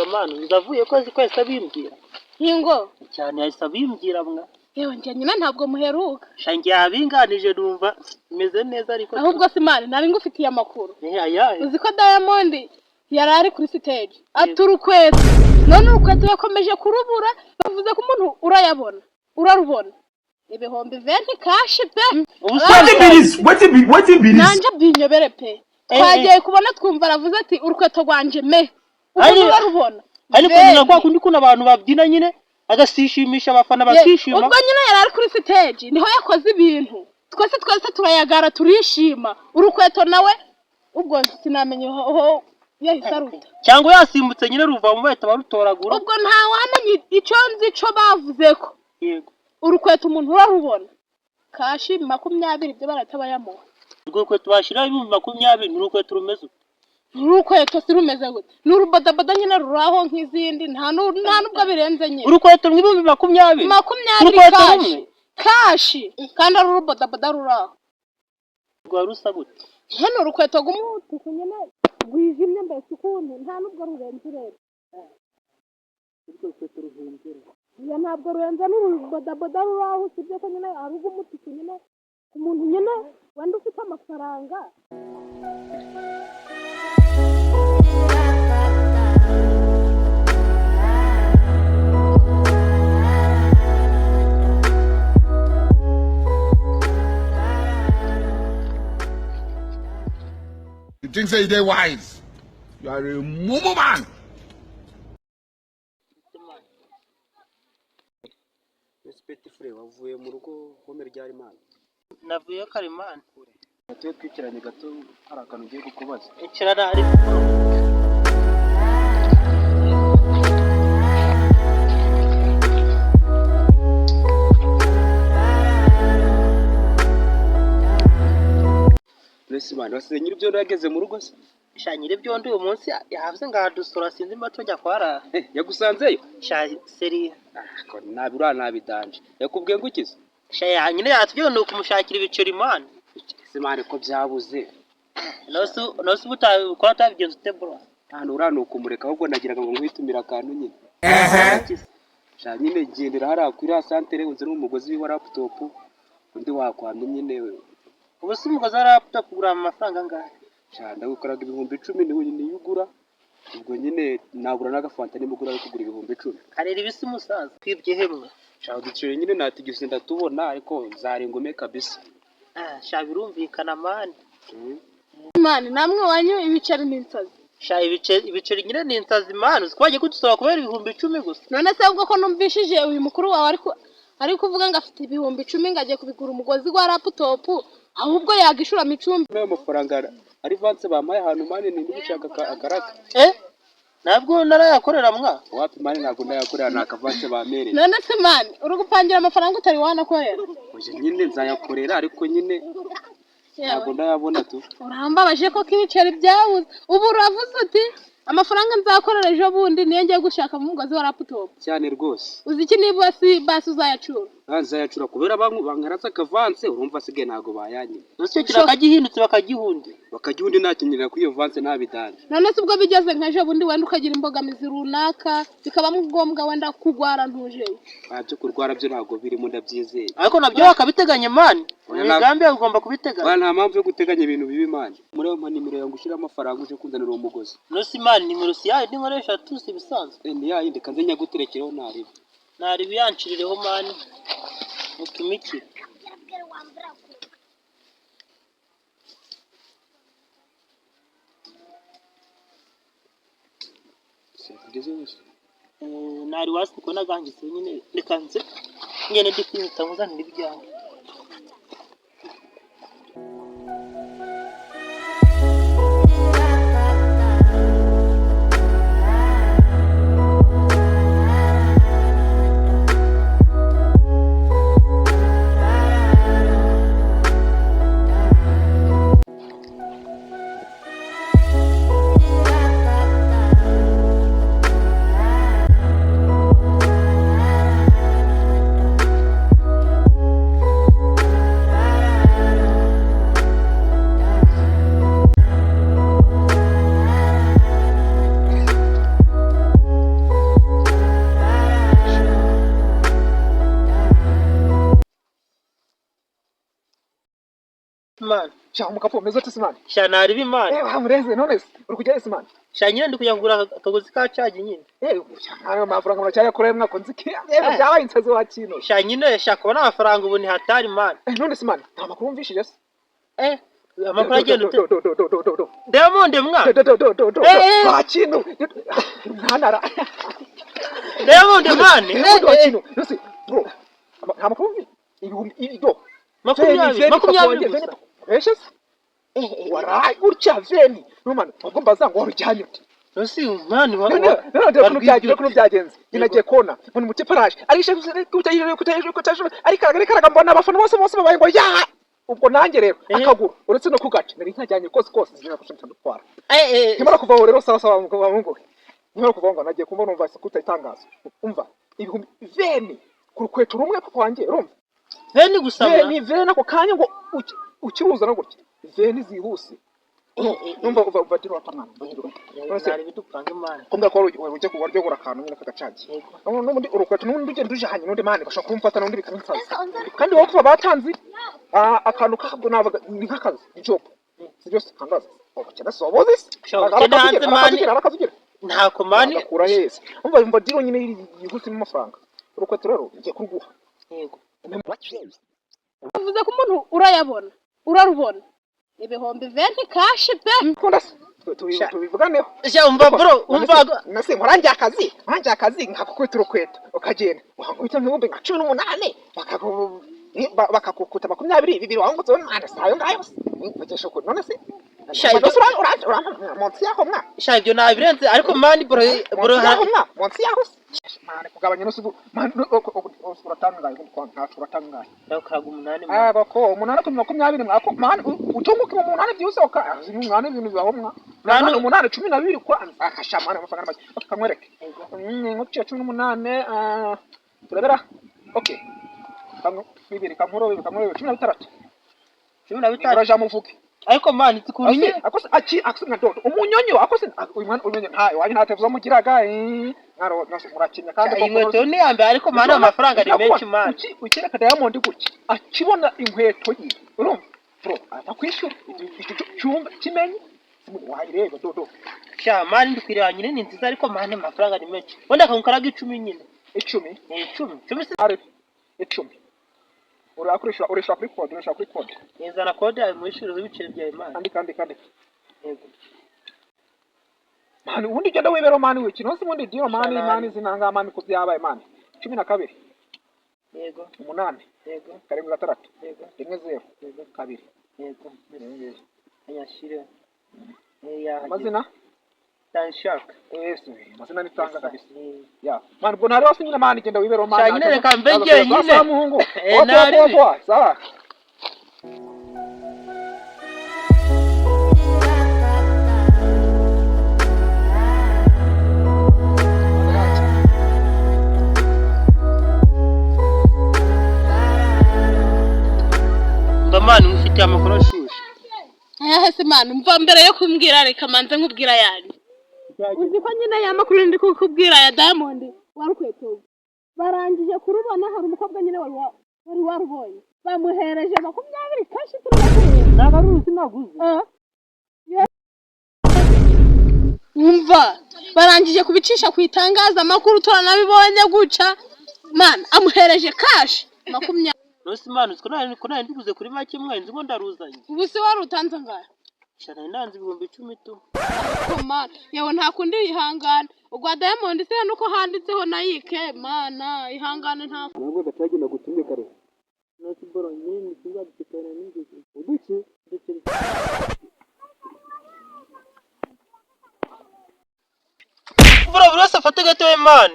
manu ndavuye ko kwese abimbwira Hingo cyane yahise abimbwira mwa yewe njye nyina ntabwo muheruka shange yabinganije numva imeze neza ariko ahubwo se mani nari ngufitiye amakuru ayahe uzi ko Diamond yari ari kuri stage aturukweto none urukweto yakomeje kurubura bavuze ko umuntu urarubona ibihombi 20 cash pe what biris nanje binyobere pe twagiye kubona twumva aravuze ati urukweto rwanje me urarubona ariko nyina kwa kundi kuna abantu babyina nyine agasishimisha abafana bakishima ubwo nyine yari ari kuri stage niho yakoze ibintu twese turayagara turishima urukweto nawe ubwo sinamenye aho yahise aruta cyangwa yasimbutse nyine ruva mu bahita barutoragura ubwo nta wamenye icyo nzi cyo bavuze ko yego urukweto umuntu urarubona kashi 20 byo baratabayamuha urukweto bashira 20 n'urukweto rumeze urukweto si rumeze gute n'urubadabada nyine ruraho nk'izindi nta nubwo birenze nyine urukweto rw'ibihumbi 20 kashi kandi ari urubadabada ruraho rwa rusa gute hano urukweto rw'umutuku nyine rwijimye mbese ukundi nta nubwo rurenze rero urukweto ruhengera ya ntabwo rurenze n'urubadabada ruraho usibye ko nyine ari urw'umutuku nyine umuntu nyine wenda ufite amafaranga You think say they wise? You are a mumu man. Respect frere wavuye mu rugo home ryari man. navuye karimani Tuye twikiranye gato hari akantu ugiye kukubaza. ikirara ari Bless man wasize nyiri byo yageze mu rugo se. shanyire byondo uyu munsi yavuze ngahadusura sinzi mba tujya kwara Yagusanzeyo? seri Ko nabura nabidanje. Yakubwiye ngo ukize? shaya nyine yatubyo no kumushakira ibiceri man Se man ko byabuze. nosu butakora tabigenza tebro Hano urano ukumureka ahubwo nagiraga ngo nkwitumira akantu nyine. Sha nyine gendera hari akwira santere unze n'umugozi wa laptop undi wakwamye nyine ubu si umugozi wa laptop kugura amafaranga ngahe Shanda gukoraga ibihumbi 10 niwe nyine yugura ubwo nyine nagura n'agafanta nimugura yo kugura ibihumbi 10 karera ibisi musaza kwibye hemwe Shanda ducire nyine natigise ndatubona ariko zarengome kabisa birumvikana mani mani namwe wanyu ibiceri n'insazi ibiceri nyine ni insazi mani twagiye kudusaba kubera ibihumbi 10 gusa none se ubwo ko numvishije uyu mukuru wawe ariko uvuga ngo afite ibihumbi 10 ngagiye kubigura umugozi wa laptop ahubwo yagishura micumbi nayo mafaranga ari vance bamaye ahantu mani ni ndigushaka akaraka nabwo narayakorera mwa wapi mani ntabwo ndayakorera nakavance bamere none se mani uri gupangira amafaranga utari wanakorera oje nyine nzayakorera ariko nyine ntabwo ndayabona tu urambabaje ko ibiceri byabuze ubu uravuze uti amafaranga nzakorera ejo bundi niyo ngiye gushaka mu mugozi wa laptop cyane rwose uzi iki niba basi uzayacura nzayacura kubera bankaraza akavance urumva sige ntago bayanye nose kirakagihindutse bakagihundi nakinyirira kuri iyo vance ntabidanje none se ubwo bigeze nkaje bundi wenda ukagira imbogamizi runaka bikaba ngombwa wenda kugwara ntuje byo kurwara byo ntago birimo ndabyizeye ariko nabyo bakabiteganya mani imigambi ugomba kubiteganya nta mpamvu yo guteganya ibintu bibi mani muri yo nimero yangu ushira amafaranga uje kunzanira uwo mugozi nose mani nimero si yayo n'inkoresha tusi bisanzwe ni yayindi kanze nyaguterekereho nari biyanshirireho mani utumikire nari wasi ko nagangitse nyine rekanze nyene ndikwita nguzanira ibijyanye Sha umukapo meze ute simani? sha nari bimana Hamureze none se uri kujya simani? sha nyine ndi kuyagura akagozi ka caji nyine Ayo mafaranga muracyaya kure mwako nziki. Byabaye insazi wa kino. sha nyine sha kubona amafaranga ubu ni hatari man None simani nta makuru mvishije se? amakuru agenda ute Diamond mwa wa kino. Ntanara. Diamond man Wa kino. Yose bro. Nta makuru mvi. Ibihumbi makumyabiri Eshes? Warai urcha veni. No man, ugomba zangu warujanye ute. Nosi man wa kuno byagenze inagiye kona muri muti paraje arisha kutayije arikaraga mbona abafana bose babaye ngo ya ubwo nanjye rero akaguru uretse no kugaca nari nkajyanye kose zina kushinta dutwara kimara kuva rero sawa ngo nimara kuva ngo nagiye kumva numva sikuta itangazo umva ibihumbi veni kurukweto rumwe papa wanjye urumva veni gusama veni ako kanya ngo ukiruza no gutya veni zihuse numva uva tiro apana nari bidupanga man kumbe ko uje ku buryo burakantu nyine kagacaje n'ubundi urukweto n'ubundi ugenda ujanye n'undi mani bashaka kumfata n'undi bikansaza kandi wowe kuva batanzi akantu kabwo nabaga ni nkakazi job sibyo kangaza cyane sobozi hanze ntako mani akura yese umva diro nyine yihuse mu mafaranga urukweto rero ngiye kuguha yego uvuze ko umuntu urayabona urarubona ibihombi 20 cash pe tubivuganeho umva bro umva nase nkorangiye akazi nkakukwita urukweto ukagenda wankubita nk'ibihumbi nka 18 bakakukuta 20 bibiri wangutse nande sayo ngayo bagesha ko none se monsi yaho mwa ibyo nabirenze ariko mani bro monsi yaho mane kugabanya nusubu uratangaye kuko ntacu uratangaye kaga 8 bako 8 kuri 20 mwako mane utunguka mu 8 byose oka umwana ibintu bibaho mwa nane 8 12 kwa akashamana amafaranga make akamwereke ngokiye 18 turabera okay kamwe bibiri kamuro 16 uraja muvuke ariko mani tukunye akose aksinga dodo umunyonyo akose umunyo ntayo wanye ntatevuza mugiraga ngaro murakinya kandi inkweto ni yambe ariko mani amafaranga ni menshi mani ukireka Diamond gutya akibona inkweto yi urumva bro atakwishyura cyumba kimenye wayireba dodo sha mani ndikwiriye nyine ni nziza ariko mani amafaranga ni menshi wenda kankaraga 10 nyine 10 ari 10 urakoresha kuri code neza na code yawe mwishuri w'ibiceri bya imana kandi yego mani ubundi genda wibero mani wiki nose ubundi dio mani zinanga mani kubyabaye mani 12 yego 8 yego 7 yego 1 yego 2 yego ayashire amazina Tanshak mazina ni tanga kabisa ya mani bwo ntari wasinyine mani genda wibero mani nyine reka mbege nyine muhungu sawa mani ufite amakuru ashushe hese mani mva mbere yo kumbwira reka manze nkubwira yani uzi ko nyine ya makuru ndi kukubwira ya Diamond warukweto barangije kurubona hari umukobwa nyine wari warubonye bamuhereje 20 kashi nagaruzi naguze umva barangije kubicisha kwitangaza amakuru turanabibonye guca man amuhereje kashi 20 Nosi manu ko nari ndiguze kuri make mwenzi ngo ndaruzanye ubu se warutanze ngahe shana nanze 10 tu man yewe nta kundi yihangana ugwa Diamond se nuko handitseho nayike mana ihangane nta nubwo gatagenda gutumye kare nosi boro nyine kiza dutera n'ingizi uduki bro bro afate gato man